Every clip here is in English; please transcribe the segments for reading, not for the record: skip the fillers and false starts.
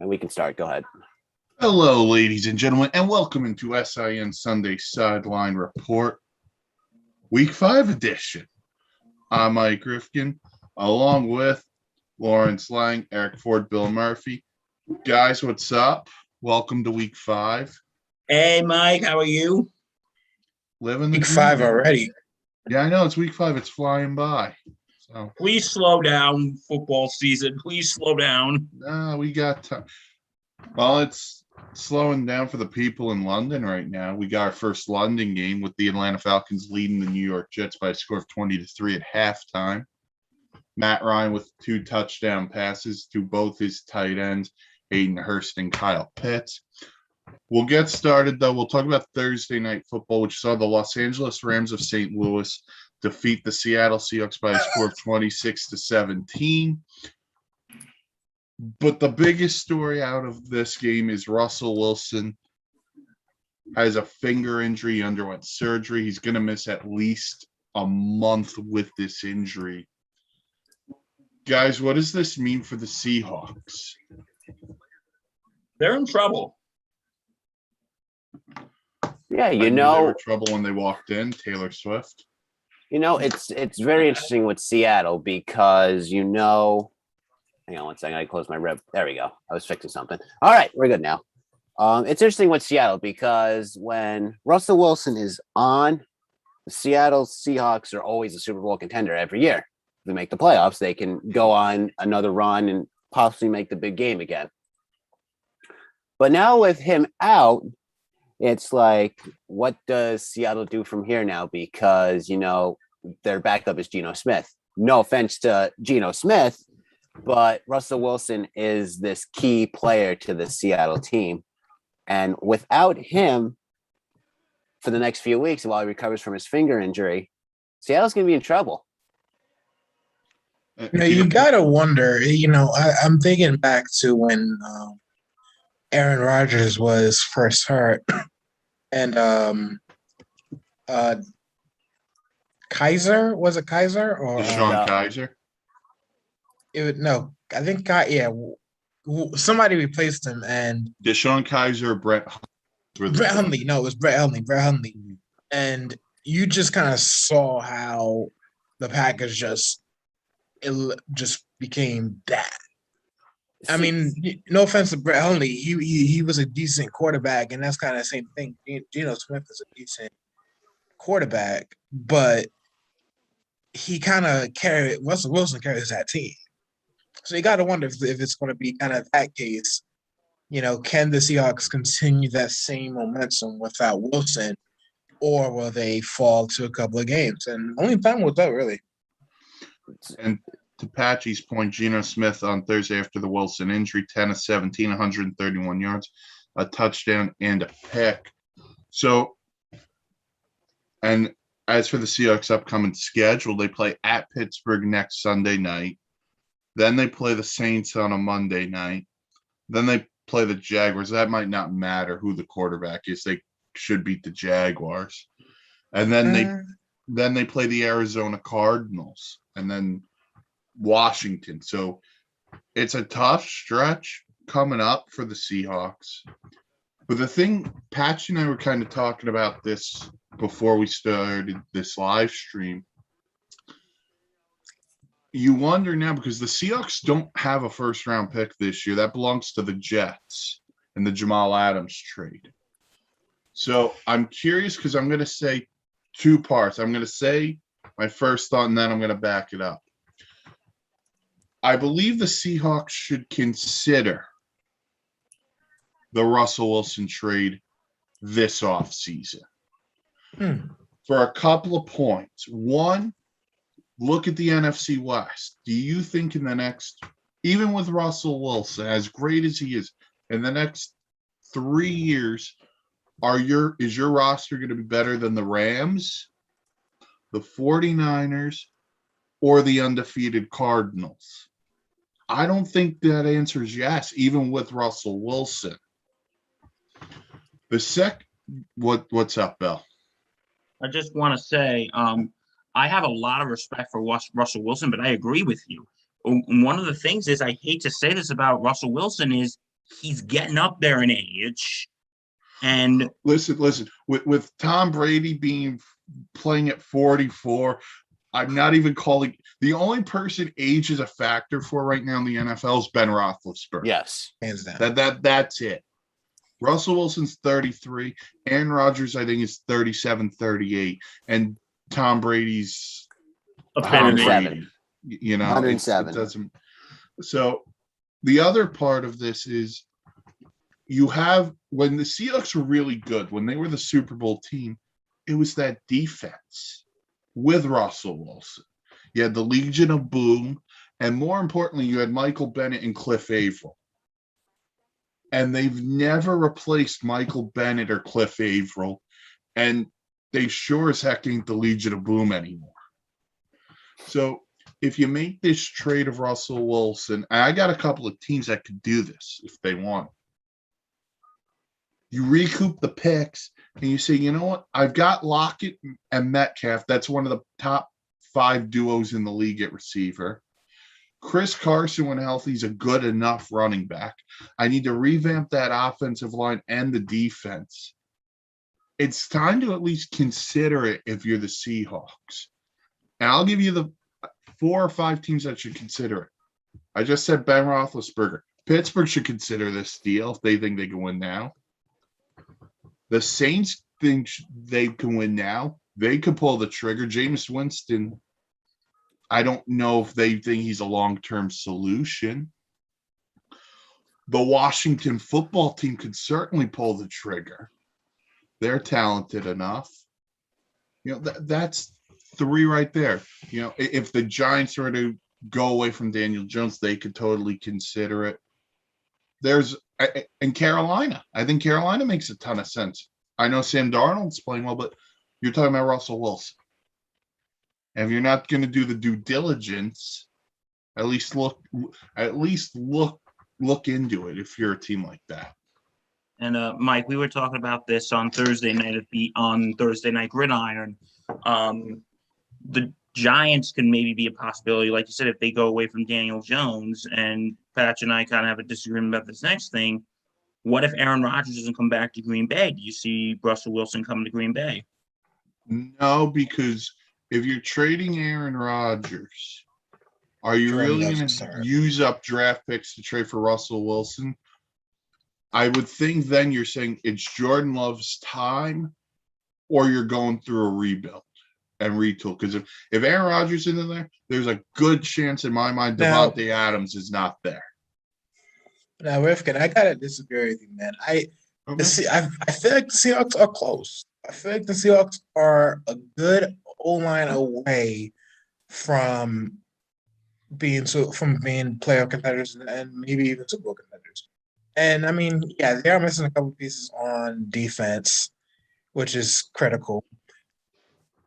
And we can start. Go ahead. Hello, ladies and gentlemen, and welcome into SIN Sunday Sideline Report, Week 5 edition. I'm Mike Rifkin, along with Lawrence Lang, Eric Ford, Bill Murphy. Guys, what's up? Welcome to Week 5. Hey, Mike, how are you? Living the Week 5 already. Yeah, I know, it's Week 5. It's flying by. So, Please slow down, football season. Please slow down. we got time. Well, it's slowing down for the people in London right now. We got our first London game with the Atlanta Falcons leading the New York Jets by a score of 20-3 at halftime. Matt Ryan with 2 touchdown passes to both his tight ends, Hayden Hurst and Kyle Pitts. We'll get started, though. We'll talk about Thursday Night Football, which saw the Los Angeles Rams of St. Louis defeat the Seattle Seahawks by a score of 26-17. But the biggest story out of this game is Russell Wilson has a finger injury. He underwent surgery. He's going to miss at least a month with this injury. Guys, what does this mean for the Seahawks? They're in trouble. Yeah, They were trouble when they walked in, Taylor Swift. It's very interesting with Seattle because hang on one second. I closed my rib. There we go. I was fixing something. All right, we're good now. It's interesting with Seattle because when Russell Wilson is on, the Seattle Seahawks are always a Super Bowl contender every year. If they make the playoffs, they can go on another run and possibly make the big game again. But now with him out, it's like, what does Seattle do from here now? Because, their backup is Geno Smith. No offense to Geno Smith, but Russell Wilson is this key player to the Seattle team. And without him for the next few weeks while he recovers from his finger injury, Seattle's going to be in trouble. You got to wonder, I'm thinking back to when Aaron Rodgers was first hurt and Kaiser, was it Kaiser or DeShone Kizer? I think somebody replaced him and DeShone Kizer, Brett Hundley. No, it was Brett Hundley. And you just kind of saw how the Packers just became that. I mean, no offense to Brett Hundley, he was a decent quarterback, and that's kind of the same thing. Geno Smith is a decent quarterback, but he kind of Russell Wilson carries that team. So you got to wonder if it's going to be kind of that case. Can the Seahawks continue that same momentum without Wilson, or will they fall to a couple of games? And only time will tell, really. And to Patchy's point, Geno Smith on Thursday after the Wilson injury, 10 of 17, 131 yards, a touchdown, and a pick. So, and as for the Seahawks' upcoming schedule, they play at Pittsburgh next Sunday night. Then they play the Saints on a Monday night. Then they play the Jaguars. That might not matter who the quarterback is. They should beat the Jaguars. And then they play the Arizona Cardinals and then Washington. So it's a tough stretch coming up for the Seahawks. But the thing, Patch and I were kind of talking about this before we started this live stream. You wonder now because the Seahawks don't have a first-round pick this year. That belongs to the Jets in the Jamal Adams trade. So I'm curious because I'm going to say 2 parts. I'm going to say my first thought, and then I'm going to back it up. I believe the Seahawks should consider the Russell Wilson trade this offseason for a couple of points. One, look at the NFC West. Do you think in the next, even with Russell Wilson, as great as he is, in the next 3 years, is your roster going to be better than the Rams, the 49ers, or the undefeated Cardinals? I don't think that answer is yes, even with Russell Wilson. What's up, Bill? I just want to say I have a lot of respect for Russell Wilson, but I agree with you. One of the things is, I hate to say this about Russell Wilson, is he's getting up there in age. And Listen. With Tom Brady playing at 44, I'm not even calling. The only person age is a factor for right now in the NFL is Ben Roethlisberger. Yes. Hands down. That's it. Russell Wilson's 33. Aaron Rodgers, I think, is 37, 38. And Tom Brady's a Tom pedigree. 107. Brady. You know, 107. it doesn't. So the other part of this is you have when the Seahawks were really good, when they were the Super Bowl team, it was that defense with Russell Wilson. You had the Legion of Boom, and more importantly, you had Michael Bennett and Cliff Averill. And they've never replaced Michael Bennett or Cliff Averill, and they sure as heck ain't the Legion of Boom anymore. So if you make this trade of Russell Wilson, I got a couple of teams that could do this if they want. You recoup the picks and you say, you know what? I've got Lockett and Metcalf. That's one of the top 5 duos in the league at receiver. Chris Carson, when healthy, is a good enough running back. I need to revamp that offensive line and the defense. It's time to at least consider it if you're the Seahawks. And I'll give you the 4 or 5 teams that should consider it. I just said Ben Roethlisberger. Pittsburgh should consider this deal if they think they can win now. The Saints think they can win now. They could pull the trigger. Jameis Winston, I don't know if they think he's a long-term solution. The Washington football team could certainly pull the trigger. They're talented enough. You know, that's 3 right there. You know, if the Giants were to go away from Daniel Jones, they could totally consider it. In Carolina, I think Carolina makes a ton of sense. I know Sam Darnold's playing well, but you're talking about Russell Wilson. And if you're not going to do the due diligence, at least look into it if you're a team like that. And Mike, we were talking about this on Thursday night Gridiron. The Giants can maybe be a possibility, like you said, if they go away from Daniel Jones. And Patch and I kind of have a disagreement about this next thing. What if Aaron Rodgers doesn't come back to Green Bay? Do you see Russell Wilson coming to Green Bay? No, because if you're trading Aaron Rodgers, are you really going to use up draft picks to trade for Russell Wilson? I would think then you're saying it's Jordan Love's time, or you're going through a rebuild and retool. Because if Aaron Rodgers is in there, there's a good chance in my mind Devontae Adams is not there. Now, Rifkin, I gotta disagree with you, man. I feel like the Seahawks are close. I feel like the Seahawks are a good O-line away from being playoff contenders and maybe even Super Bowl contenders. And I mean, yeah, they are missing a couple pieces on defense, which is critical.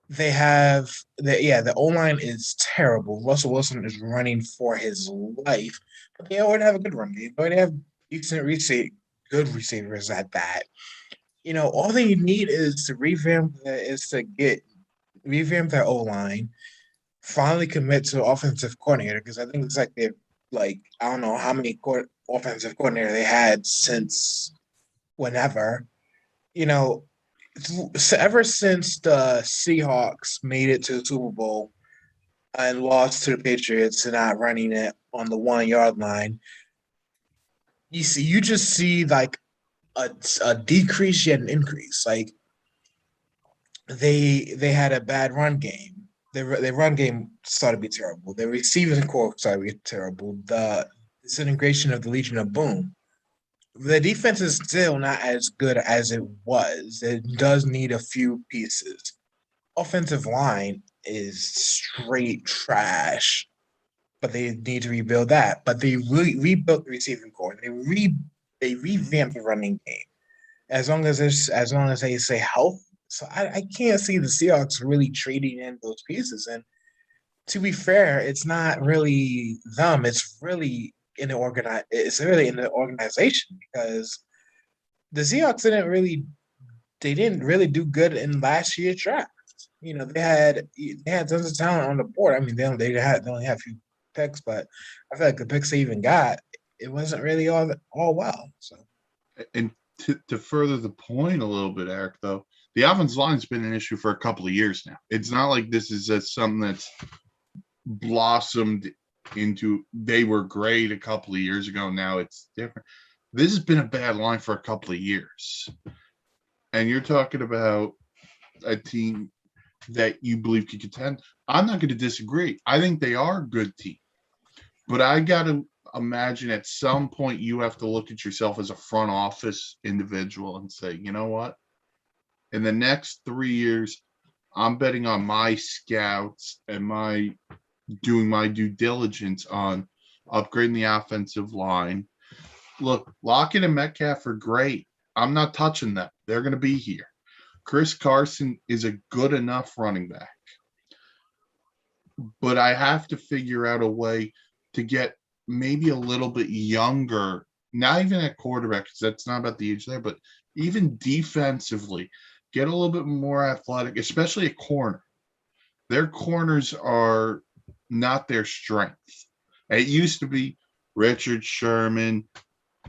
The O-line is terrible. Russell Wilson is running for his life, but they already have a good run game. They have decent good receivers at that. You know, all they need is to revamp their O-line, finally commit to offensive coordinator, because I think it's like they've I don't know how many offensive coordinator they had since whenever. You know, ever since the Seahawks made it to the Super Bowl and lost to the Patriots and not running it on the 1-yard line, you just see like a decrease yet an increase. Like they had a bad run game. Their run game started to be terrible. Their receiving core started to be terrible. The disintegration of the Legion of Boom. The defense is still not as good as it was. It does need a few pieces. Offensive line is straight trash, but they need to rebuild that. But they rebuilt the receiving core. They revamped the running game. As long as they say health. So I can't see the Seahawks really trading in those pieces. And to be fair, it's not really them. It's really in the organization, because the Seahawks didn't really do good in last year's draft. You know, they had tons of talent on the board. I mean, they only have a few picks, but I feel like the picks they even got, it wasn't really all well. So And to further the point a little bit, Eric, though, the offensive line's been an issue for a couple of years now. It's not like this is something that's blossomed into they were great a couple of years ago. Now it's different. This has been a bad line for a couple of years. And you're talking about a team that you believe could contend. I'm not going to disagree. I think they are a good team. But I got to imagine at some point you have to look at yourself as a front office individual and say, you know what? In the next 3 years, I'm betting on my scouts and doing my due diligence on upgrading the offensive line. Look, Lockett and Metcalf are great. I'm not touching them. They're going to be here. Chris Carson is a good enough running back. But I have to figure out a way to get maybe a little bit younger, not even at quarterback, because that's not about the age there, but even defensively, get a little bit more athletic, especially at corner. Their corners are not their strength. It used to be Richard Sherman,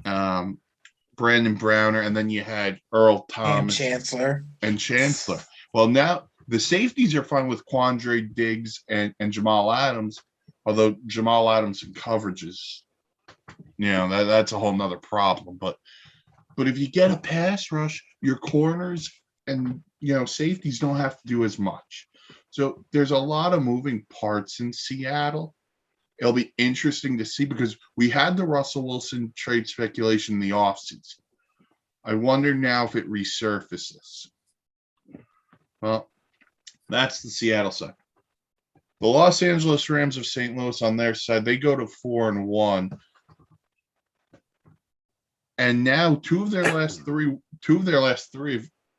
Brandon Browner, and then you had Earl Thomas and Chancellor. Well, now the safeties are fine with Quandre Diggs and Jamal Adams, although Jamal Adams in coverages, that's a whole nother problem. But if you get a pass rush, your corners and safeties don't have to do as much. So there's a lot of moving parts in Seattle. It'll be interesting to see because we had the Russell Wilson trade speculation in the offseason. I wonder now if it resurfaces. Well, that's the Seattle side. The Los Angeles Rams of St. Louis on their side, they go to 4-1. And now two of their last three,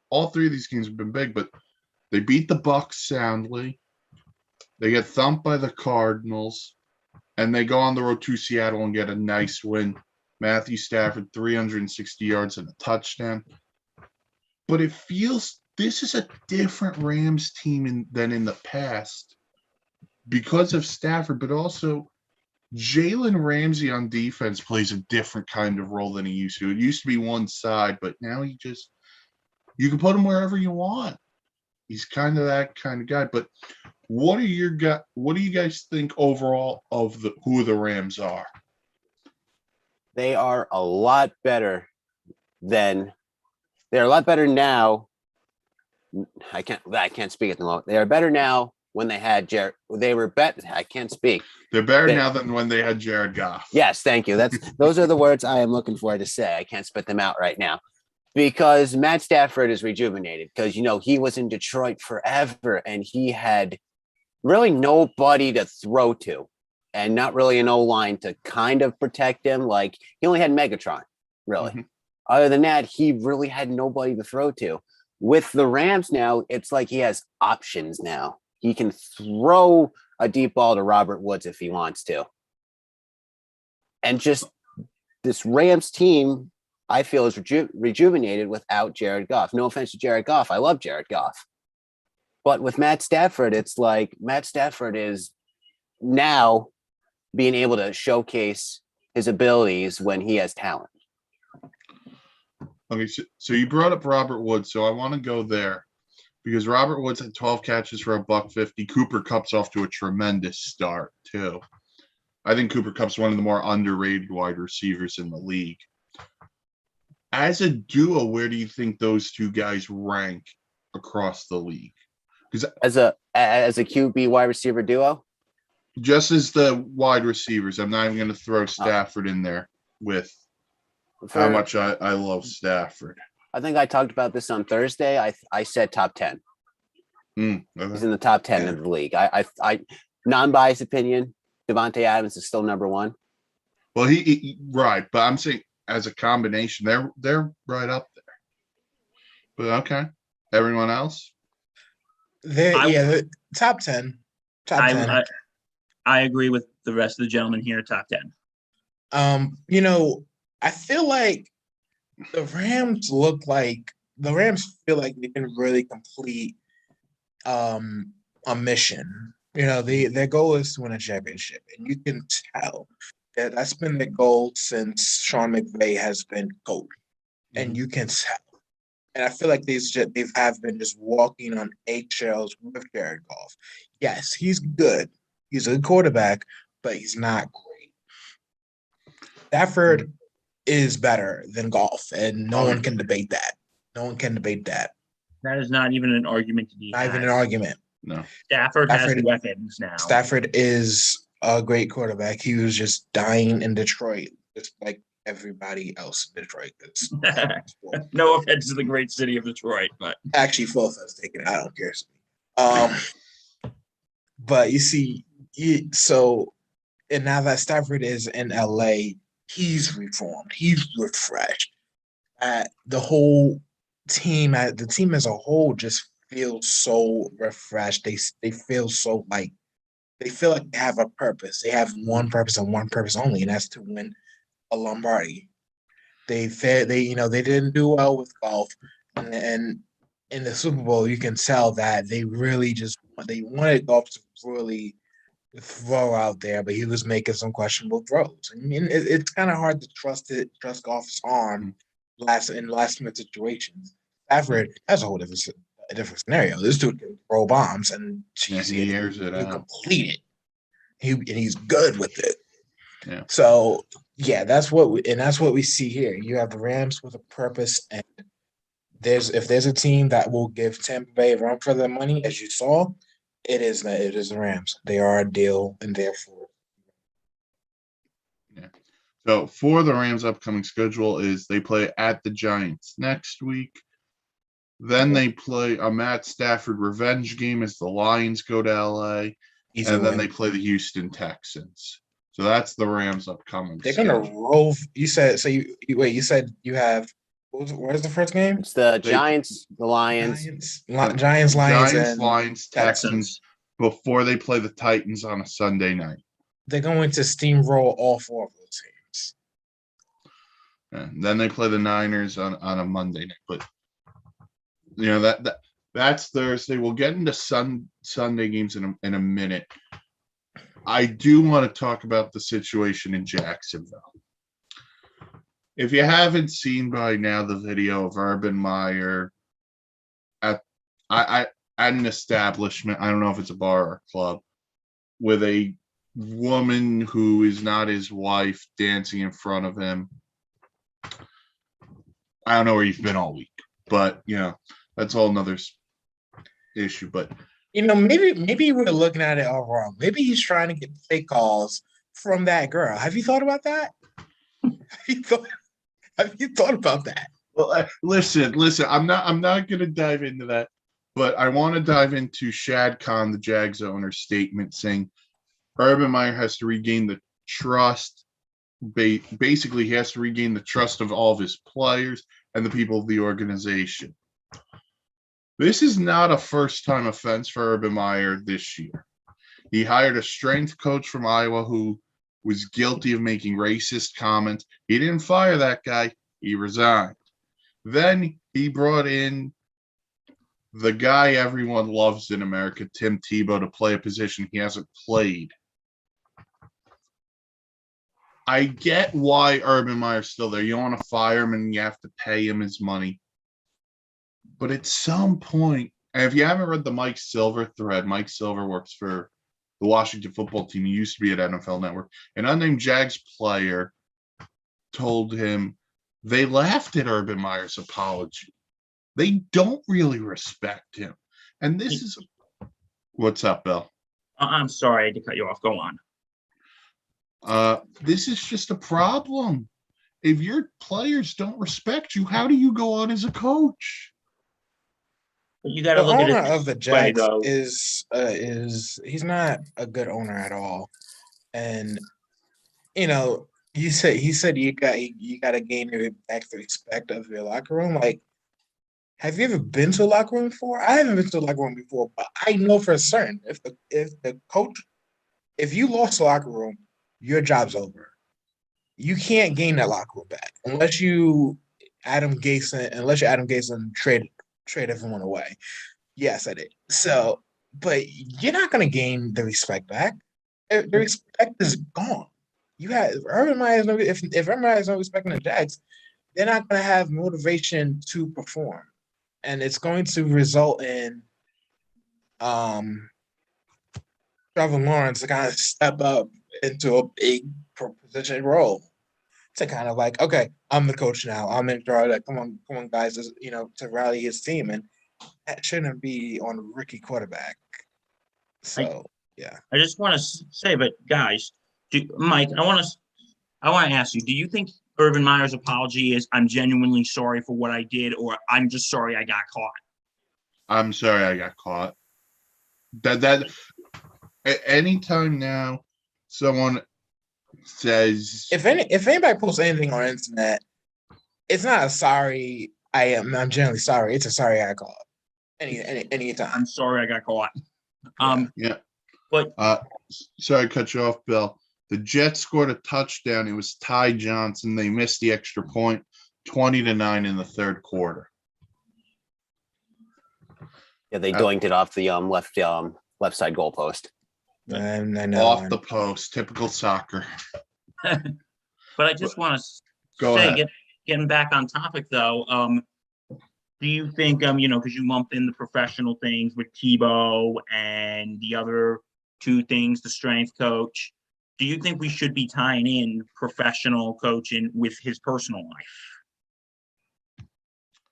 all three of these games have been big, but they beat the Bucs soundly. They get thumped by the Cardinals, and they go on the road to Seattle and get a nice win. Matthew Stafford, 360 yards and a touchdown. But it feels this is a different Rams team than in the past because of Stafford, but also Jalen Ramsey on defense plays a different kind of role than he used to. It used to be one side, but now you can put him wherever you want. He's kind of that kind of guy. But what do you guys think overall of who the Rams are? They are a lot better now. I can't speak at the moment. They are better now when they had Jared. I can't speak. They're better now than when they had Jared Goff. Yes, thank you. Those are the words I am looking for to say. I can't spit them out right now because Matt Stafford is rejuvenated because, he was in Detroit forever and he had really nobody to throw to and not really an O-line to kind of protect him. Like he only had Megatron, really. Mm-hmm. Other than that, he really had nobody to throw to. With the Rams now, it's like he has options now. He can throw a deep ball to Robert Woods if he wants to. And just this Rams team, I feel, is rejuvenated without Jared Goff. No offense to Jared Goff. I love Jared Goff. But with Matt Stafford, it's like Matt Stafford is now being able to showcase his abilities when he has talent. Okay, so you brought up Robert Woods, so I want to go there because Robert Woods had 12 catches for $150. Cooper Kupp's off to a tremendous start too. I think Cooper Kupp's one of the more underrated wide receivers in the league. As a duo, where do you think those two guys rank across the league? Because as a QB wide receiver duo, just as the wide receivers, I'm not even going to throw Stafford in there with how much I love Stafford. I think I talked about this on Thursday. I said top 10. Okay. He's in the top 10 of the league. I non-biased opinion, Devontae Adams is still number one. Well, he right, but I'm saying as a combination, they're right up there. But okay, everyone else? The top 10. Top 10. I agree with the rest of the gentlemen here. Top 10. I feel like the Rams feel like they can really complete a mission. Their goal is to win a championship, and you can tell That's been the goal since Sean McVay has been coach, and you can tell. And I feel like they have been just walking on eggshells with Jared Goff. Yes, he's good. He's a good quarterback, but he's not great. Stafford is better than Goff, and no Oh, one yeah. can debate that. No one can debate that. That is not even an argument to be Not even had. an argument. No. Stafford has Stafford- weapons now. Stafford is a great quarterback. He was just dying in Detroit, just like everybody else in Detroit. No offense to the great city of Detroit, but Actually, full offense taken. I don't care. But you see, and now that Stafford is in LA, he's reformed. He's refreshed. The whole team, the team as a whole, just feels so refreshed. They feel so like they feel like they have a purpose. They have one purpose and one purpose only, and that's to win a Lombardi. They didn't do well with golf, and in the Super Bowl, you can tell that they really they wanted golf to really throw out there, but he was making some questionable throws. I mean, it's kind of hard to trust Goff's arm in last minute situations. Stafford that's a different scenario. This dude can throw bombs and He airs it out. complete it. He's good with it. Yeah. So yeah, that's what we see here. You have the Rams with a purpose, and if there's a team that will give Tampa Bay a run for their money, as you saw, it is the Rams. They are a deal, and therefore. Yeah. So for the Rams' upcoming schedule is they play at the Giants next week. Then they play a Matt Stafford revenge game as the Lions go to LA. And then they play the Houston Texans. So that's the Rams' upcoming They're schedule. gonna roll. You said so. You said you have. Where's the first game? It's the Giants, the Lions. Giants, Lions, and Lions, Texans before they play the Titans on a Sunday night. They're going to steamroll all four of those teams. And then they play the Niners on a Monday night. But that's Thursday. We'll get into Sunday games in a minute. I do want to talk about the situation in Jacksonville. If you haven't seen by now the video of Urban Meyer at an establishment, I don't know if it's a bar or a club, with a woman who is not his wife dancing in front of him. I don't know where you've been all week, but that's all another issue. But maybe we're looking at it all wrong. Maybe he's trying to get fake calls from that girl. Have you thought about that? Have you thought about that? Well, listen. I'm not going to dive into that, but I want to dive into Shad Khan, the Jags owner's statement saying Urban Meyer has to regain the trust. Basically, he has to regain the trust of all of his players and the people of the organization. This is not a first-time offense for Urban Meyer this year. He hired a strength coach from Iowa who was guilty of making racist comments. He didn't fire that guy. He resigned. Then he brought in the guy everyone loves in America, Tim Tebow, to play a position he hasn't played. I get why Urban Meyer's still there. You don't want to fire him and you have to pay him his money. But at some point, and if you haven't read the Mike Silver thread, Mike Silver works for the Washington football team. He used to be at NFL Network. An unnamed Jags player told him they laughed at Urban Meyer's apology. They don't really respect him. And this is what's up, Bill? I'm sorry to cut you off. Go on. This is just a problem. If your players don't respect you, how do you go on as a coach? But you got to The look at owner it of the this way, Jags though. is he's not a good owner at all, and he said you got to gain back the respect of your locker room. Like, have you ever been to a locker room before? I haven't been to a locker room before, but I know for certain if the coach, if you lost the locker room, your job's over. You can't gain that locker room back unless you Adam Gase trade everyone away. Yes, I did. So, but you're not going to gain the respect back. The respect is gone. you have Urban Meyer's no if Urban Meyer's no respecting the Jags, they're not going to have motivation to perform, and it's going to result in Trevor Lawrence to kind of step up into a big position role to kind of like, okay, I'm the coach now. I'm in charge. Like, come on, guys, to rally his team, and that shouldn't be on a rookie quarterback. So yeah, I just want to say, but guys, Mike, I want to ask you: do you think Urban Meyer's apology is "I'm genuinely sorry for what I did," or "I'm just sorry I got caught"? I'm sorry I got caught. That anytime now someone says if anybody posts anything on the internet, it's not a sorry. I'm generally sorry. It's a sorry I got caught. Anytime. I'm sorry I got caught. yeah. But Sorry to cut you off, Bill. The Jets scored a touchdown. It was Ty Johnson. They missed the extra point, 20-9 in the third quarter. Yeah, they doinked it off the left side goalpost. And I know Off the post, typical soccer. but I just want to Go say, ahead. getting back on topic though, do you think because you lumped in the professional things with Tebow and the other two things, the strength coach, do you think we should be tying in professional coaching with his personal life?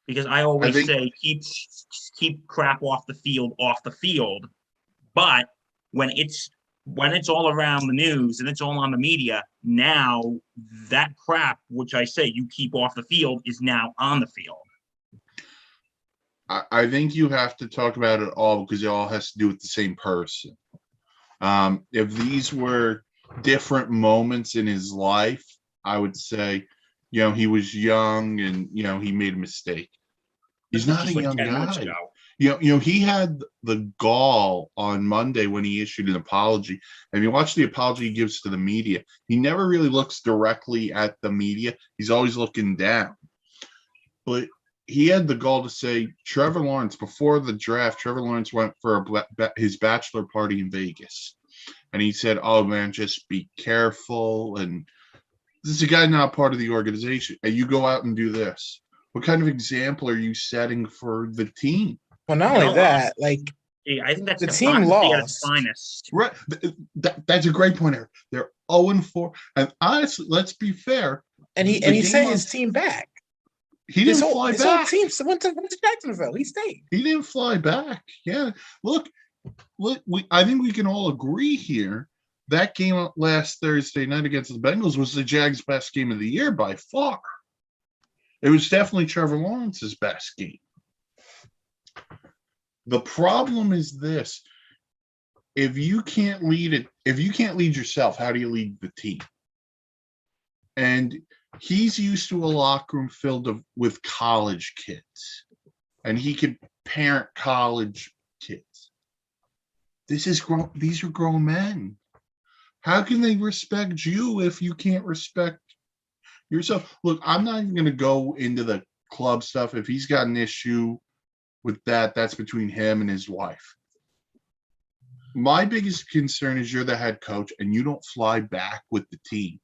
Because I always say keep crap off the field, but when it's all around the news and it's all on the media, now that crap, which I say you keep off the field, is now on the field. I think you have to talk about it all because it all has to do with the same person. If these were different moments in his life, I would say, he was young and, he made a mistake. He's not a young guy. He had the gall on Monday when he issued an apology. And you watch the apology he gives to the media. He never really looks directly at the media. He's always looking down. But he had the gall to say, Trevor Lawrence, before the draft, Trevor Lawrence went for his bachelor party in Vegas. And he said, oh, man, just be careful. And this is a guy not part of the organization. And you go out and do this. What kind of example are you setting for the team? Well, not only that, like I think that's the team lost. At its finest. Right. That's a great point, Eric. They're 0-4. And honestly, let's be fair. And he sent his team back. He didn't fly back. His whole team went to Jacksonville. He stayed. He didn't fly back. Yeah. Look, I think we can all agree here. That game last Thursday night against the Bengals was the Jags' best game of the year by far. It was definitely Trevor Lawrence's best game. The problem is this. If you can't lead yourself, how do you lead the team? And he's used to a locker room filled with college kids, and he could parent college kids. These are grown men. How can they respect you if you can't respect yourself? Look, I'm not even going to go into the club stuff. If he's got an issue with that, that's between him and his wife. My biggest concern is you're the head coach and you don't fly back with the team.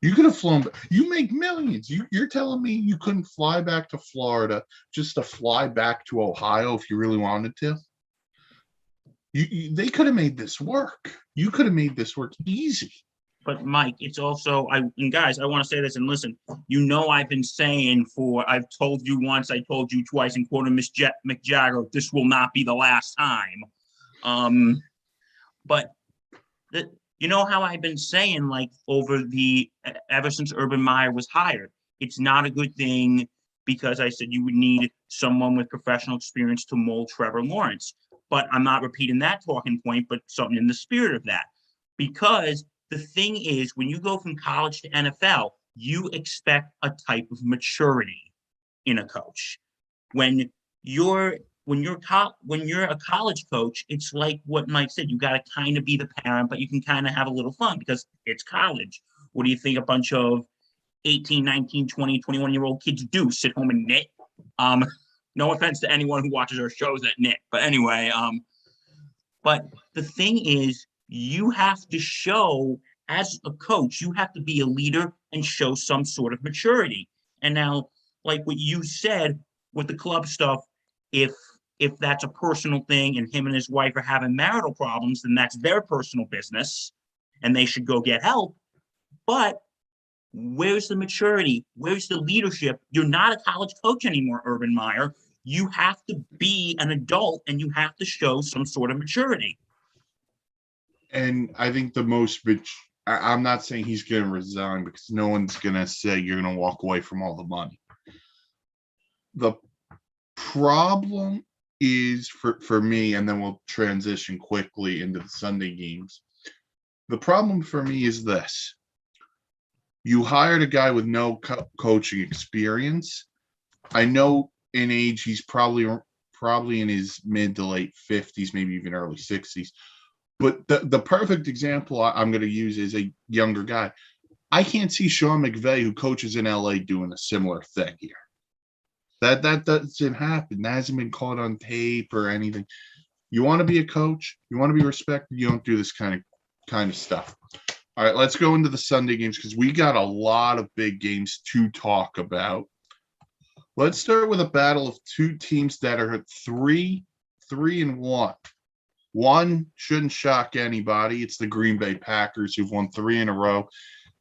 You could have flown. You make millions. You're telling me you couldn't fly back to Florida just to fly back to Ohio if you really wanted to? They could have made this work. You could have made this work easy. But Mike, it's also and guys, I want to say this and listen. I've been saying I've told you once, I told you twice, and quoting Mick Jagger, this will not be the last time. But how I've been saying, like, ever since Urban Meyer was hired, it's not a good thing because I said you would need someone with professional experience to mold Trevor Lawrence. But I'm not repeating that talking point, but something in the spirit of that. Because the thing is, when you go from college to NFL, you expect a type of maturity in a coach. When you're a college coach, it's like what Mike said. You got to kind of be the parent, but you can kind of have a little fun because it's college. What do you think a bunch of 18, 19, 20, 21-year-old kids do? Sit home and knit? No offense to anyone who watches our shows that knit. But anyway, but the thing is, you have to show as a coach, you have to be a leader and show some sort of maturity. And now, like what you said with the club stuff, if that's a personal thing and him and his wife are having marital problems, then that's their personal business and they should go get help. But where's the maturity? Where's the leadership? You're not a college coach anymore, Urban Meyer. You have to be an adult and you have to show some sort of maturity. And I think I'm not saying he's going to resign because no one's going to say you're going to walk away from all the money. The problem is for me, and then we'll transition quickly into the Sunday games. The problem for me is this. You hired a guy with no coaching experience. I know in age, he's probably in his mid to late 50s, maybe even early 60s. But the perfect example I'm going to use is a younger guy. I can't see Sean McVay, who coaches in LA, doing a similar thing here. That doesn't happen. That hasn't been caught on tape or anything. You want to be a coach, you want to be respected, you don't do this kind of stuff. All right, let's go into the Sunday games because we got a lot of big games to talk about. Let's start with a battle of two teams that are 3-1. One shouldn't shock anybody. It's the Green Bay Packers, who've won 3 in a row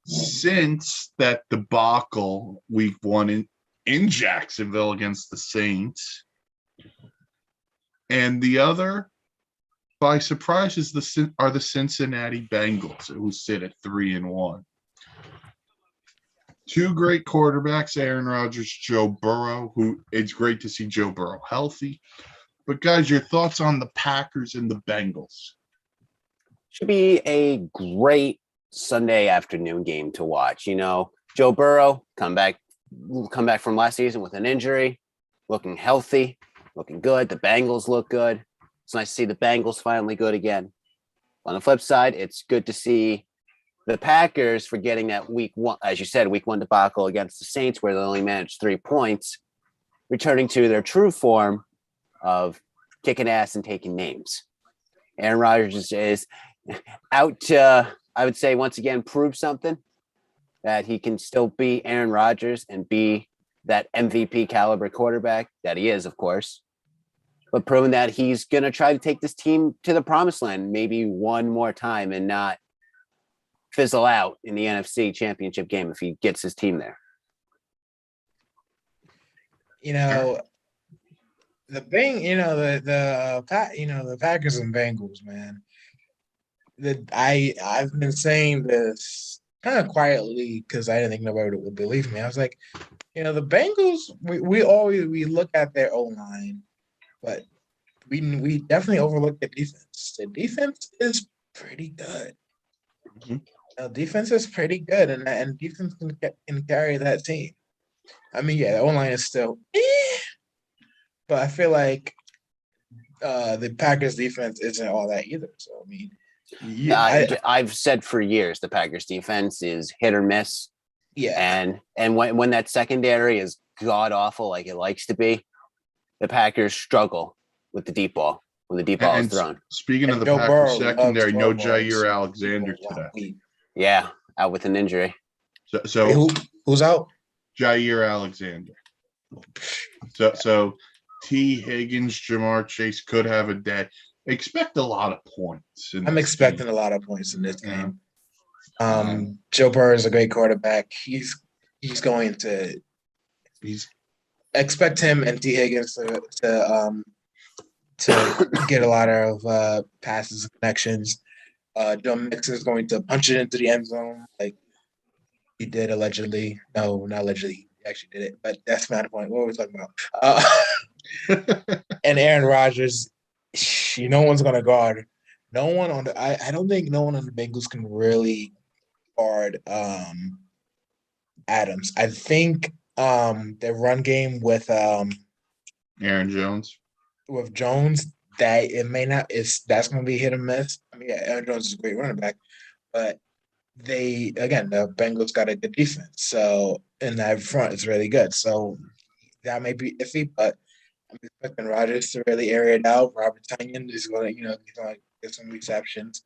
since that debacle week 1 in Jacksonville against the Saints. And the other, by surprise, are the Cincinnati Bengals, who sit at 3-1. Two great quarterbacks, Aaron Rodgers, Joe Burrow, who it's great to see Joe Burrow healthy. But guys, your thoughts on the Packers and the Bengals? Should be a great Sunday afternoon game to watch. You know, Joe Burrow come back from last season with an injury, looking healthy, looking good. The Bengals look good. It's nice to see the Bengals finally good again. On the flip side, it's good to see the Packers for getting that week 1, as you said, week 1 debacle against the Saints, where they only managed 3 points, returning to their true form of kicking ass and taking names. Aaron Rodgers is out to, I would say, once again, prove something, that he can still be Aaron Rodgers and be that MVP caliber quarterback that he is, of course, but proving that he's going to try to take this team to the promised land maybe one more time and not fizzle out in the NFC Championship game if he gets his team there. You know, the Packers and Bengals, man. I've been saying this kind of quietly because I didn't think nobody would believe me. I was like, the Bengals, we look at their O-line, but we definitely overlook the defense. The defense is pretty good. Mm-hmm. Defense is pretty good, and defense can carry that team. I mean, yeah, the O-line is still, but I feel like the Packers defense isn't all that either. So I mean, I've said for years the Packers defense is hit or miss. Yeah, and when that secondary is god awful like it likes to be, the Packers struggle with the deep ball when the deep ball is thrown. Speaking of the Packers secondary, no Jair Alexander today. Yeah, out with an injury. So who's out? Jair Alexander. So T. Higgins, Jamar Chase could have a day. Expect a lot of points. I'm expecting a lot of points in this game. Joe Burrow is a great quarterback. He's going to expect him and T. Higgins to get a lot of passes and connections. Joe Mixon is going to punch it into the end zone like he did allegedly. No, not allegedly. He actually did it, but that's not the point. What are we talking about? And Aaron Rodgers, no one's going to guard. No one on the I don't think no one on the Bengals can really guard Adams. I think the run game with Aaron Jones. With Jones, that it may not that's going to be hit or miss. I mean, yeah, Aaron Jones is a great running back, but the Bengals got a good defense. So in that front, it's really good. So that may be iffy, but I'm expecting Rodgers to really air it out. Robert Tonyan is going to, he's going to get some receptions.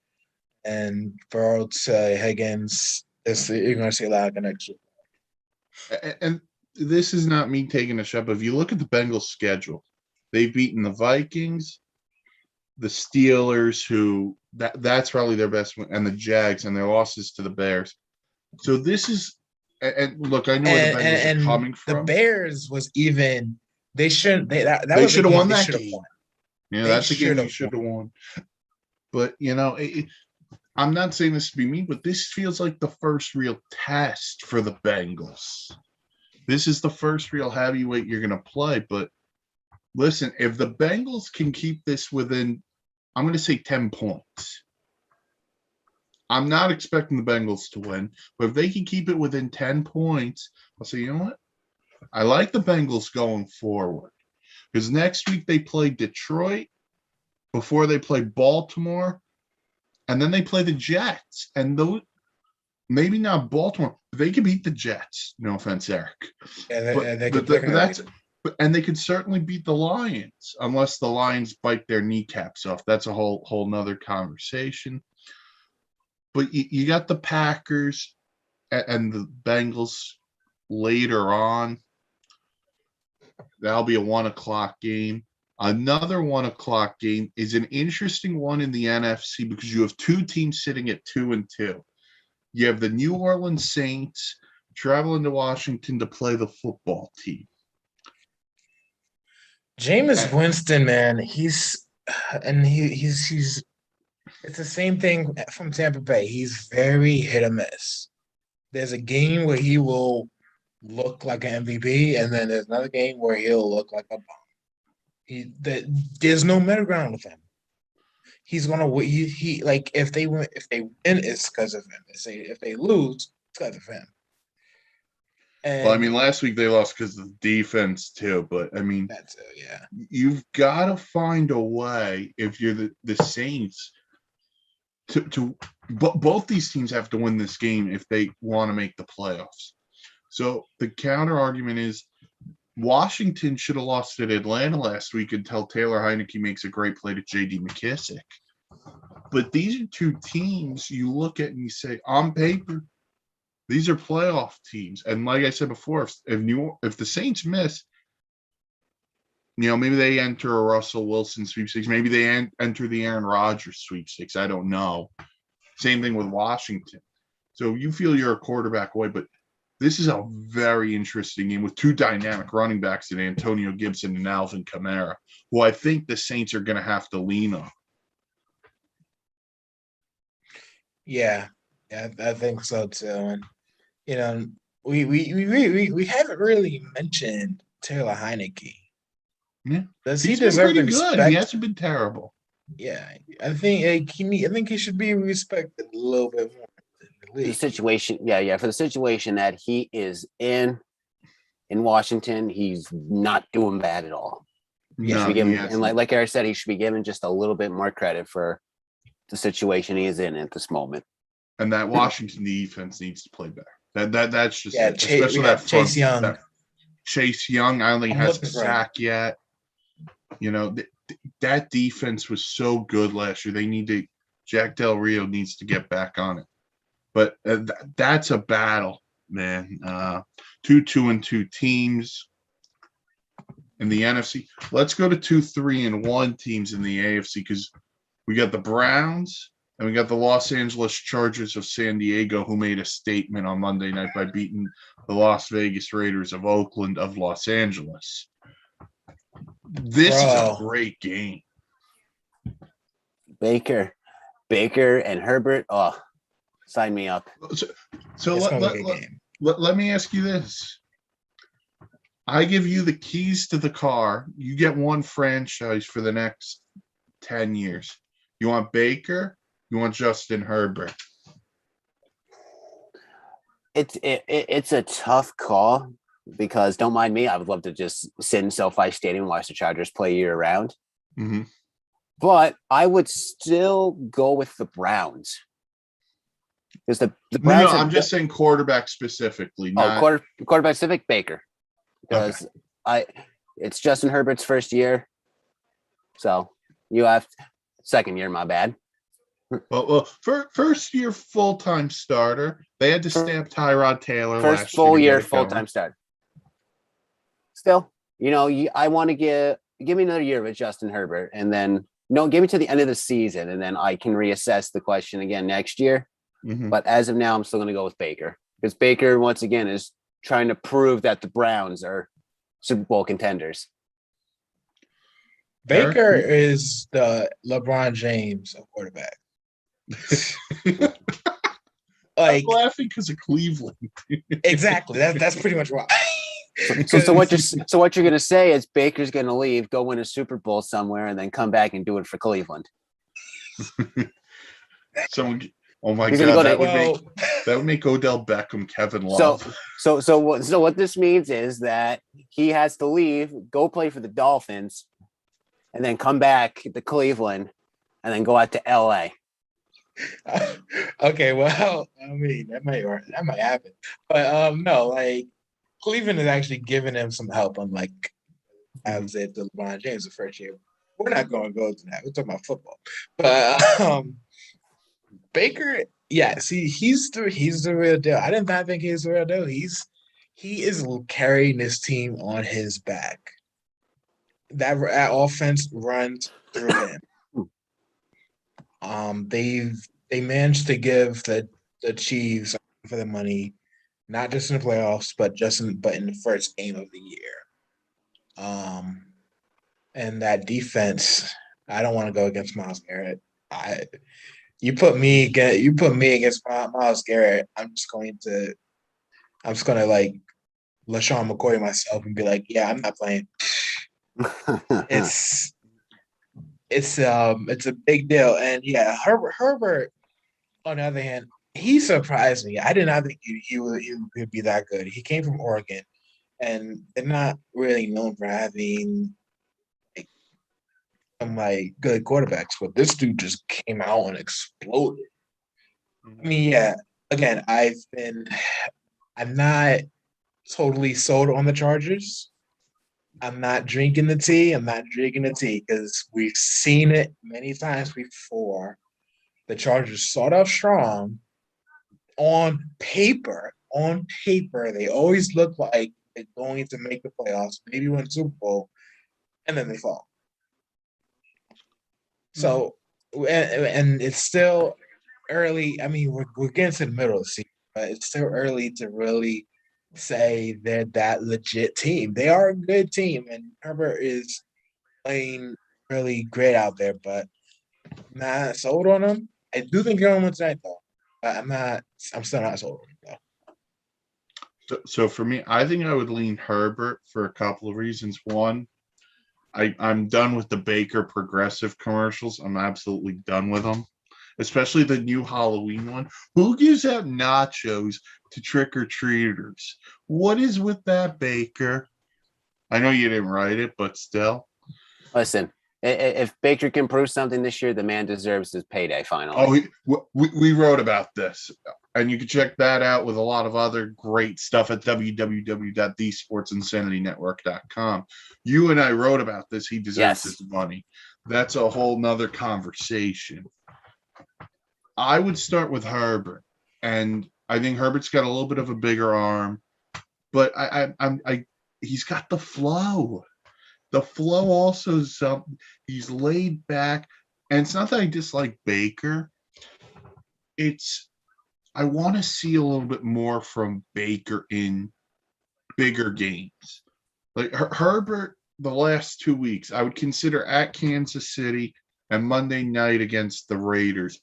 and Burrow to Higgins. You're going to see a lot of connection. And this is not me taking a shot, but if you look at the Bengals schedule, they've beaten the Vikings, the Steelers, who that's probably their best win, and the Jags, and their losses to the Bears. So this is, and look, I know where the Bengals are coming the from. Bears was even. They shouldn't. They should have won that game. Won. Yeah, that's a game they should have won. But I'm not saying this to be mean, but this feels like the first real test for the Bengals. This is the first real heavyweight you're going to play. But listen, if the Bengals can keep this within, I'm going to say 10 points. I'm not expecting the Bengals to win, but if they can keep it within 10 points, I'll say, you know what? I like the Bengals going forward. Because next week they play Detroit, before they play Baltimore, and then they play the Jets. And those, maybe not Baltimore, they could beat the Jets. No offense, Eric. Yeah, and they could certainly beat the Lions, unless the Lions bite their kneecaps off. That's a whole nother conversation. But you got the Packers and the Bengals later on. That'll be a 1:00 game. Another 1:00 game is an interesting one in the NFC because you have two teams sitting at 2-2. You have the New Orleans Saints traveling to Washington to play the football team. Jameis Winston, man, he's it's the same thing from Tampa Bay. He's very hit or miss. There's a game where he will look like an MVP, and then there's another game where he'll look like a bomb. There's no middle ground with him. He's gonna win. He like if they win, it's because of him. If they lose, it's because of him. And well, I mean, last week they lost because of the defense too. But I mean, that's it. Yeah, you've got to find a way if you're the Saints to both these teams have to win this game if they want to make the playoffs. So the counter argument is Washington should have lost at Atlanta last week until Taylor Heineke makes a great play to J.D. McKissick. But these are two teams you look at and you say, on paper, these are playoff teams. And like I said before, if the Saints miss, maybe they enter a Russell Wilson sweepstakes. Maybe they enter the Aaron Rodgers sweepstakes. I don't know. Same thing with Washington. So you feel you're a quarterback away, but this is a very interesting game with two dynamic running backs in Antonio Gibson and Alvin Kamara, who I think the Saints are going to have to lean on. Yeah, I think so too. And we haven't really mentioned Taylor Heineke. Yeah, does he deserve respect? He hasn't been terrible. Yeah, I think he should be respected a little bit more. The situation, for the situation that he is in Washington, he's not doing bad at all. And like Eric said, he should be given just a little bit more credit for the situation he is in at this moment. And that Washington defense needs to play better. That's just especially that Chase Young. Chase Young, I don't think has a sack yet. That defense was so good last year. Jack Del Rio needs to get back on it. But that's a battle, man. 2-2-2 teams in the NFC. Let's go to 2-3-1 teams in the AFC because we got the Browns and we got the Los Angeles Chargers of San Diego, who made a statement on Monday night by beating the Las Vegas Raiders of Oakland of Los Angeles. This is a great game. Baker and Herbert. Oh, sign me up. So let me ask you this. I give you the keys to the car. You get one franchise for the next 10 years. You want Baker? You want Justin Herbert? It's a tough call because don't mind me, I would love to just sit in SoFi Stadium and watch the Chargers play year round. Mm-hmm. But I would still go with the Browns. Because the Browns. No, I'm just saying quarterback specifically. Quarterback specific Baker. Because it's Justin Herbert's first year. So you have second year, my bad. Well, first year full-time starter. They had to stamp Tyrod Taylor First last year full to get year it going. full-time start. Still, I want to give me another year with Justin Herbert, and then no, give me to the end of the season, and then I can reassess the question again next year. Mhm. But as of now, I'm still going to go with Baker because Baker, once again, is trying to prove that the Browns are Super Bowl contenders. Baker Eric? is the LeBron James of quarterback. I'm Like laughing because of Cleveland. exactly. That's pretty much why. So what you're going to say is Baker's going to leave, go win a Super Bowl somewhere, and then come back and do it for Cleveland. Someone, oh my He's god, gonna go to- that would make Odell Beckham Kevin Love. So what this means is that he has to leave, go play for the Dolphins, and then come back to Cleveland, and then go out to LA. Okay, well, I mean that might happen, but no, like Cleveland is actually giving him some help. Unlike I said to LeBron James the first year, we're not going to go to that. We're talking about football, but Baker, yeah, see, he's the real deal. I did not think he's the real deal. He is carrying this team on his back. That offense runs through him. They managed to give the Chiefs for the money, not just in the playoffs, but in the first game of the year. And that defense, I don't want to go against Myles Garrett. You put me against Myles Garrett, I'm just going to like LaShawn McCoy myself and be like, yeah, I'm not playing. It's a big deal. And yeah, Herbert, on the other hand, he surprised me. I did not think he would be that good. He came from Oregon, and they're not really known for having some good quarterbacks, but this dude just came out and exploded. I mean, yeah, again, I'm not totally sold on the Chargers. I'm not drinking the tea. I'm not drinking the tea because we've seen it many times before. The Chargers start off strong on paper. On paper, they always look like they're going to make the playoffs, maybe win Super Bowl, and then they fall. So, and it's still early. I mean, we're getting to the middle of the season, but it's still early to really say they're that legit team. They are a good team, and Herbert is playing really great out there, but I'm not sold on him. I do think you're on one tonight, though. But I'm still not sold on him, though. So for me, I think I would lean Herbert for a couple of reasons. One, I'm done with the Baker progressive commercials. I'm absolutely done with them, especially the new Halloween one. Who gives out nachos to trick-or-treaters? What is with that, Baker? I know you didn't write it, but still. Listen, if Baker can prove something this year, the man deserves his payday finally. Oh, we wrote about this, and you can check that out with a lot of other great stuff at www.thesportsinsanitynetwork.com. You and I wrote about this. He deserves his money. That's a whole nother conversation. I would start with Herbert, and I think Herbert's got a little bit of a bigger arm, but he's got the flow. The flow also is something. He's laid back, and it's not that I dislike Baker. I want to see a little bit more from Baker in bigger games. Like Herbert, the last 2 weeks, I would consider at Kansas City and Monday night against the Raiders.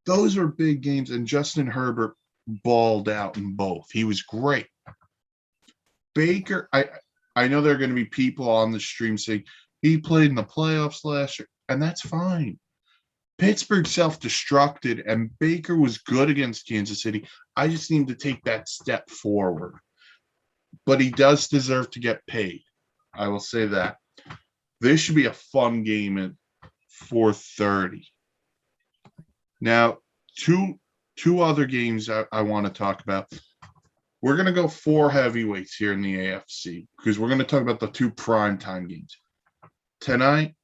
Those are big games, and Justin Herbert balled out in both. He was great. Baker, I know there are going to be people on the stream saying he played in the playoffs last year, and that's fine. Pittsburgh self-destructed, and Baker was good against Kansas City. I just need to take that step forward. But he does deserve to get paid. I will say that. This should be a fun game at 4:30. Now, two other games I want to talk about. We're going to go 4 heavyweights here in the AFC because we're going to talk about the 2 primetime games. Tonight,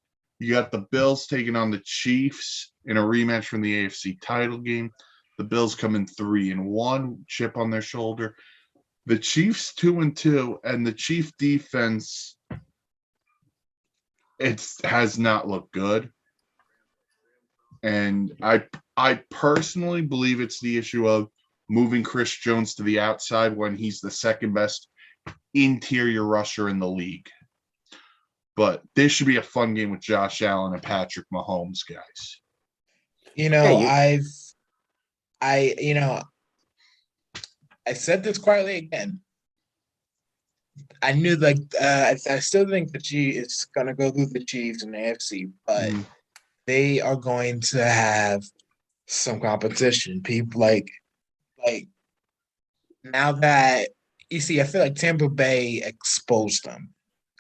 You got the Bills taking on the Chiefs in a rematch from the AFC title game. The Bills come in 3-1, chip on their shoulder. The Chiefs 2-2, and the Chief defense has not looked good. And I personally believe it's the issue of moving Chris Jones to the outside when he's the second best interior rusher in the league. But this should be a fun game with Josh Allen and Patrick Mahomes, guys. You know, Hey, I said this quietly again. I knew I still think the Chiefs is gonna go through the Chiefs in the AFC, but they are going to have some competition. People like now that you see, I feel like Tampa Bay exposed them.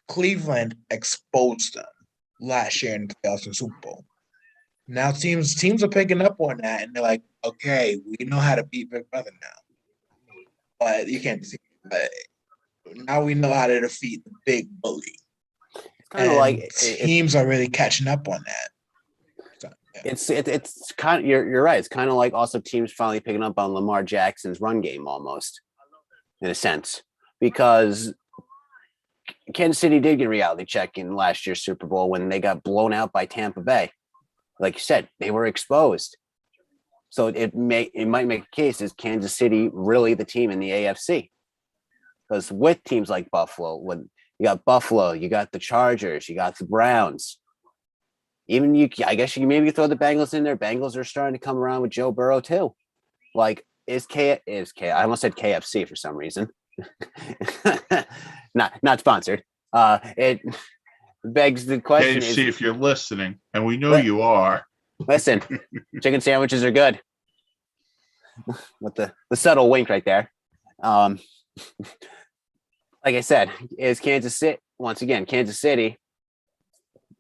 Cleveland exposed them last year in the playoffs and Super Bowl. Now teams are picking up on that, and they're like, okay, we know how to beat Big Brother now. But you can't see. But now we know how to defeat the big bully. it's kind of And like teams are really catching up on that. So, yeah. it's kind of you're right. It's kind of like also teams finally picking up on Lamar Jackson's run game almost, in a sense, because Kansas City did get a reality check in last year's Super Bowl when they got blown out by Tampa Bay. Like you said, they were exposed. So it might make a case, is Kansas City really the team in the AFC? Because with teams like Buffalo, when you got Buffalo, you got the Chargers, you got the Browns. Even I guess you maybe throw the Bengals in there. Bengals are starting to come around with Joe Burrow too. Like is I almost said KFC for some reason. not sponsored. It begs the question: KFC, if you're listening, and we know you are. Listen, chicken sandwiches are good. With the subtle wink right there. Like I said, is Kansas City once again? Kansas City,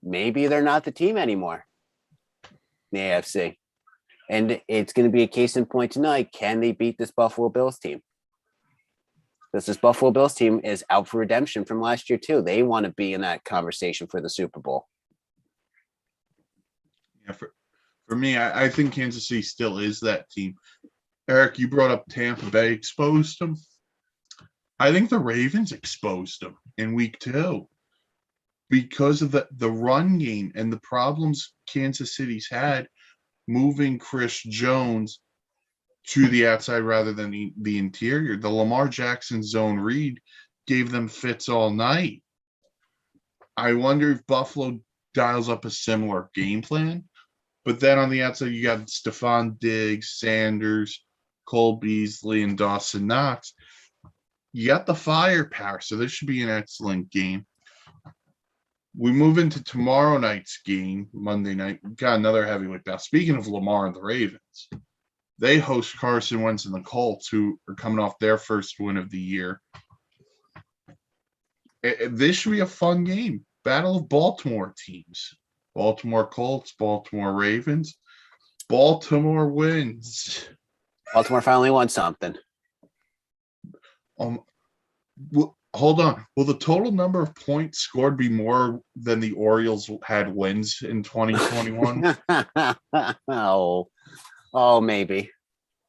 maybe they're not the team anymore in the AFC, and it's going to be a case in point tonight. Can they beat this Buffalo Bills team? Because this Buffalo Bills team is out for redemption from last year too. They want to be in that conversation for the Super Bowl. Yeah, for me, I think Kansas City still is that team. Eric, you brought up Tampa Bay exposed them. I think the Ravens exposed them in week 2 because of the run game and the problems Kansas City's had moving Chris Jones to the outside rather than the interior. The Lamar Jackson zone read gave them fits all night. I wonder if Buffalo dials up a similar game plan. But then on the outside, you got Stephon Diggs, Sanders, Cole Beasley, and Dawson Knox. You got the firepower, so this should be an excellent game. We move into tomorrow night's game, Monday night. We've got another heavyweight battle. Speaking of Lamar and the Ravens, they host Carson Wentz and the Colts, who are coming off their first win of the year. This should be a fun game. Battle of Baltimore teams. Baltimore Colts, Baltimore Ravens. Baltimore wins. Baltimore finally won something. Hold on. Will the total number of points scored be more than the Orioles had wins in 2021? oh, maybe.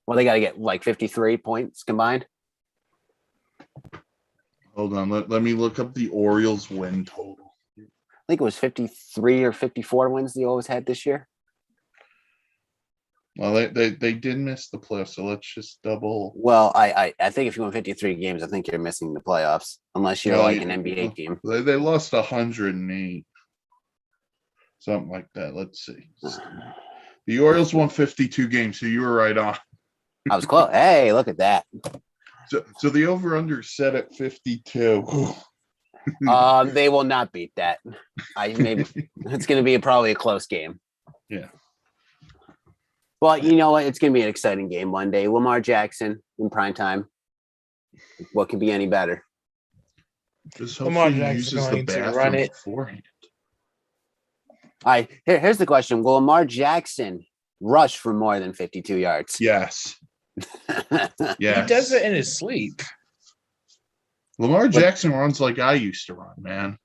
Well, they got to get like 53 points combined. Hold on. Let me look up the Orioles win total. I think it was 53 or 54 wins the Orioles had this year. Well, they did miss the playoffs, so let's just double. Well, I think if you win 53 games, I think you're missing the playoffs unless you're like an NBA team. They lost 108, something like that. Let's see. The Orioles won 52 games, so you were right on. I was close. Hey, look at that. So the over/under set at 52. They will not beat that. Maybe it's going to be probably a close game. Yeah. But you know what? It's going to be an exciting game Monday. Lamar Jackson in prime time. What could be any better? Lamar Jackson going to run it. Beforehand. All right. Here's the question: will Lamar Jackson rush for more than 52 yards? Yes. Yeah. He does it in his sleep. Lamar Jackson runs like I used to run, man.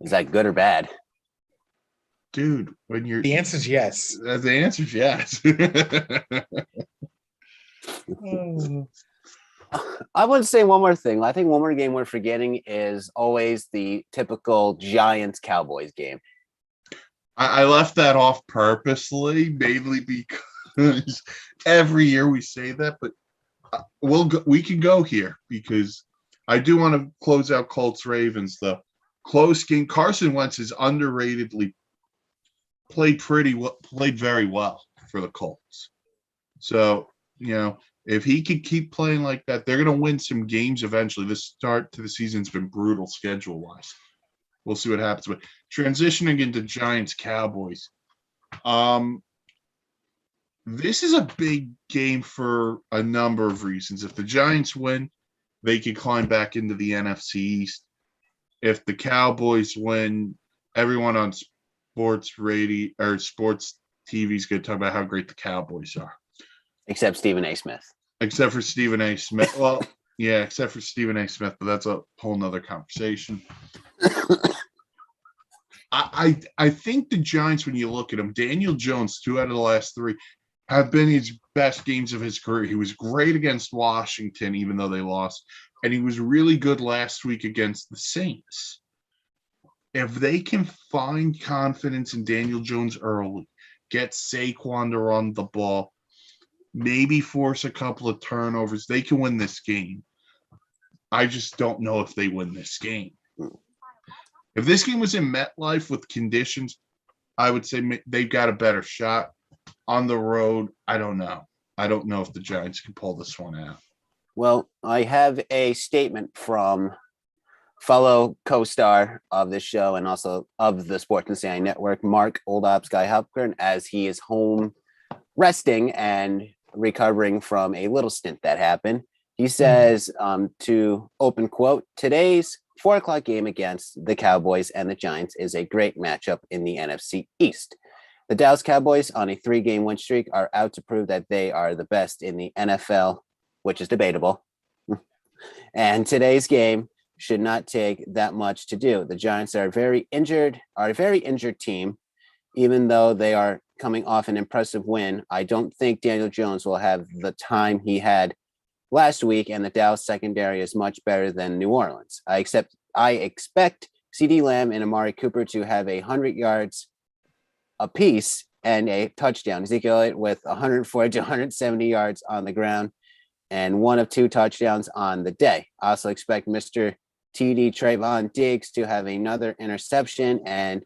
Is that good or bad? dude, when you're The answer is yes. the answer is yes. I want to say one more thing. I think one more game we're forgetting is always the typical Giants Cowboys game. I left that off purposely, mainly because every year we say that, but we can go here because I do want to close out Colts Ravens though. Close game. Carson Wentz is underratedly played very well for the Colts. So, if he could keep playing like that, they're going to win some games eventually. The start to the season's been brutal schedule-wise. We'll see what happens. But transitioning into Giants Cowboys, this is a big game for a number of reasons. If the Giants win, they can climb back into the NFC East. If the Cowboys win, everyone on sports radio or sports TV is going to talk about how great the Cowboys are. Except Stephen A. Smith. Except for Stephen A. Smith. Well, yeah, except for Stephen A. Smith, but that's a whole nother conversation. I think the Giants, when you look at them, Daniel Jones, 2 out of the last 3, have been his best games of his career. He was great against Washington, even though they lost, and he was really good last week against the Saints. If they can find confidence in Daniel Jones early, get Saquon to run the ball, maybe force a couple of turnovers, they can win this game. I just don't know if they win this game. If this game was in MetLife with conditions, I would say they've got a better shot. On the road, I don't know. I don't know if the Giants can pull this one out. Well, I have a statement from fellow co-star of this show and also of the Sports Insanity Network, Mark Old Ops Guy Halpern, as he is home resting and recovering from a little stint that happened. He says, to open quote, today's 4:00 game against the Cowboys and the Giants is a great matchup in the NFC East. The Dallas Cowboys on a 3-game win streak are out to prove that they are the best in the NFL, which is debatable. And today's game should not take that much to do. The Giants are a very injured team, even though they are coming off an impressive win. I don't think Daniel Jones will have the time he had last week, and the Dallas secondary is much better than New Orleans. I expect CeeDee Lamb and Amari Cooper to have 100 yards apiece and a touchdown. Ezekiel Elliott with 140 to 170 yards on the ground and 1 of 2 touchdowns on the day. I also expect Mr. TD Trayvon Diggs to have another interception and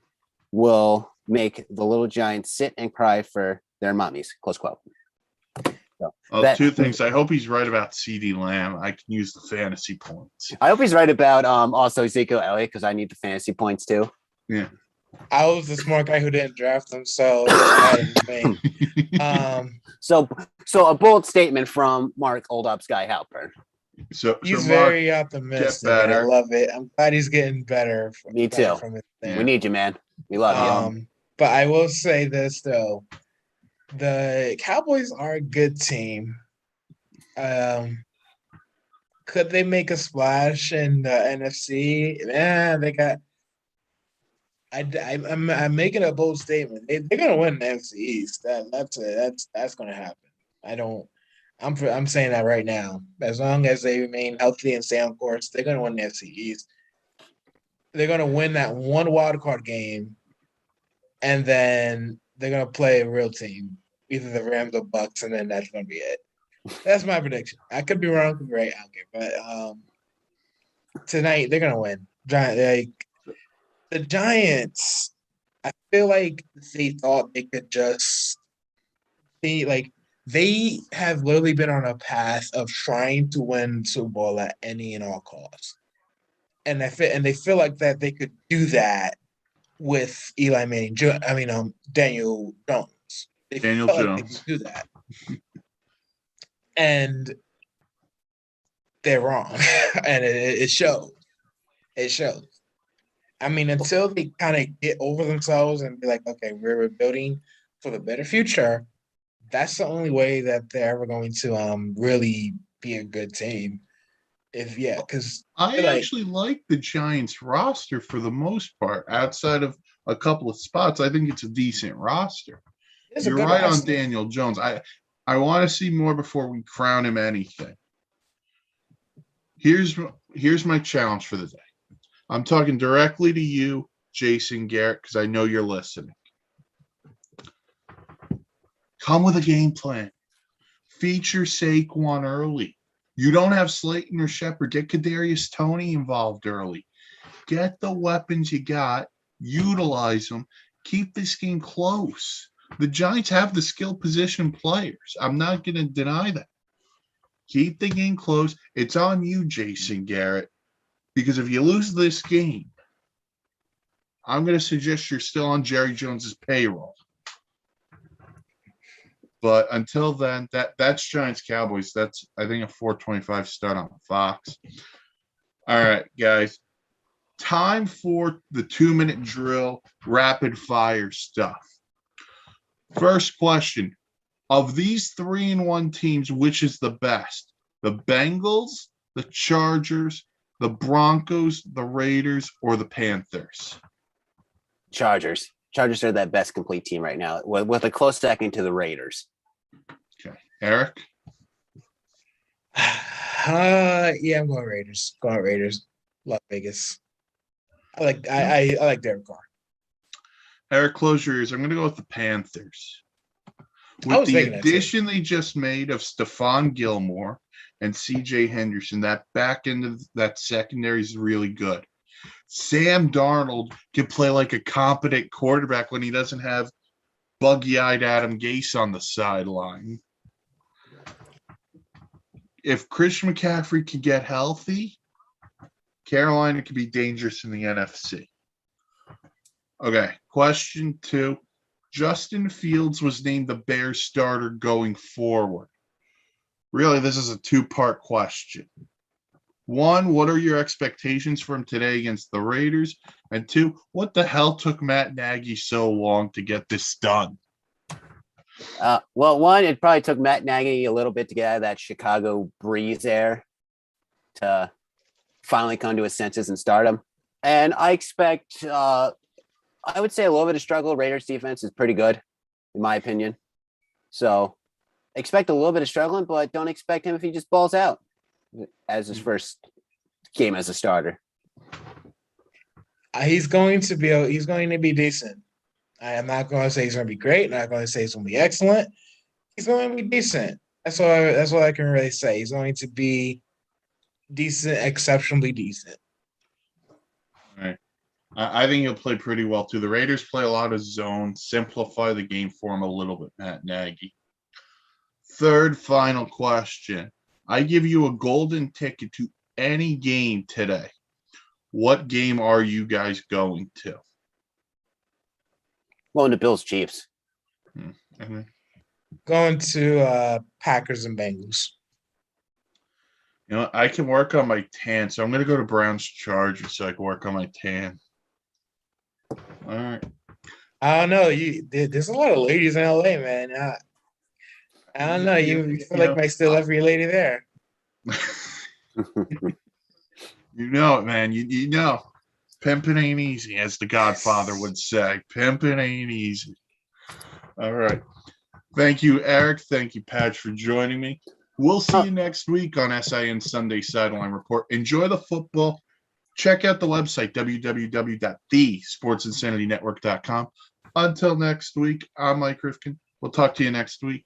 will make the little Giants sit and cry for their mommies. Close quote. So, 2 things. I hope he's right about CeeDee Lamb. I can use the fantasy points. I hope he's right about also Ezekiel Elliott because I need the fantasy points too. Yeah. I was the smart guy who didn't draft him, so So a bold statement from Mark Old Ops Guy Halpern. He's Mark, very optimistic. And I love it. I'm glad he's getting better. Me too. We need you, man. We love you. But I will say this though. The Cowboys are a good team. Could they make a splash in the NFC? They got. I'm making a bold statement. They're gonna win the NFC East. That's gonna happen. I'm saying that right now. As long as they remain healthy and stay on course, they're gonna win the NFC East. They're gonna win that one wild card game, and then they're gonna play a real team, either the Rams or Bucks, and then that's gonna be it. That's my prediction. I could be wrong, could be right, I don't care. But tonight they're gonna win. The Giants, I feel like they thought they could just they have literally been on a path of trying to win Super Bowl at any and all costs. And they feel like that they could do that with Eli Manning. Daniel Jones. Daniel Jones. Like they could do that. And they're wrong. And it shows. It shows. I mean, until they kind of get over themselves and be like, okay, we're rebuilding for the better future, that's the only way that they're ever going to really be a good team. Because I actually like the Giants roster for the most part, outside of a couple of spots, I think it's a decent roster. It's a You're good right on roster. Daniel Jones. I want to see more before we crown him anything. Here's my challenge for the day. I'm talking directly to you, Jason Garrett, because I know you're listening. Come with a game plan. Feature Saquon early. You don't have Slayton or Shepard. Get Kadarius Toney involved early. Get the weapons you got. Utilize them. Keep this game close. The Giants have the skill position players. I'm not going to deny that. Keep the game close. It's on you, Jason Garrett, because if you lose this game, I'm going to suggest you're still on Jerry Jones's payroll. But until then, that's Giants Cowboys. That's, I think, a 425 start on Fox. All right, guys. Time for the 2-minute drill, rapid fire stuff. First question. Of these 3-1 teams, which is the best? The Bengals, the Chargers, the Broncos, the Raiders, or the Panthers? Chargers. Chargers are that best complete team right now, with a close second to the Raiders. Okay. Eric? Yeah, I'm going Raiders. Going Raiders. Love Vegas. I like Derek Carr. Eric, close your ears. I'm going to go with the Panthers. I With was the thinking that too. addition they just made of Stephon Gilmore and CJ Henderson, that back end of that secondary is really good. Sam Darnold can play like a competent quarterback when he doesn't have buggy-eyed Adam Gase on the sideline. If Christian McCaffrey can get healthy, Carolina could be dangerous in the NFC. Okay, question 2. Justin Fields was named the Bears starter going forward. Really, this is a 2-part question. 1, what are your expectations from today against the Raiders? And 2, what the hell took Matt Nagy so long to get this done? Well, 1, it probably took Matt Nagy a little bit to get out of that Chicago breeze there to finally come to his senses and start him. And I expect, I would say a little bit of struggle. Raiders defense is pretty good, in my opinion. So expect a little bit of struggling, but don't expect him if he just balls out as his first game as a starter. He's going to be decent. I am not going to say he's going to be great. Not going to say he's going to be excellent. He's going to be decent. That's all I can really say. He's going to be decent, exceptionally decent. All right. I think he'll play pretty well, too. The Raiders play a lot of zone, simplify the game for him a little bit, Matt Nagy. Third, final question. I give you a golden ticket to any game today. What game are you guys going to? Well, the Bills Chiefs. Mm-hmm. Going to Packers and Bengals. You know, I can work on my tan, so I'm going to go to Browns Chargers so I can work on my tan. All right. I don't know. There's a lot of ladies in LA, man. I don't know. You feel like might still have your lady there. You know it, man. You know. Pimping ain't easy, as the Godfather would say. Pimping ain't easy. All right. Thank you, Eric. Thank you, Patch, for joining me. We'll see you next week on SIN Sunday Sideline Report. Enjoy the football. Check out the website, www.thesportsinsanitynetwork.com. Until next week, I'm Mike Rifkin. We'll talk to you next week.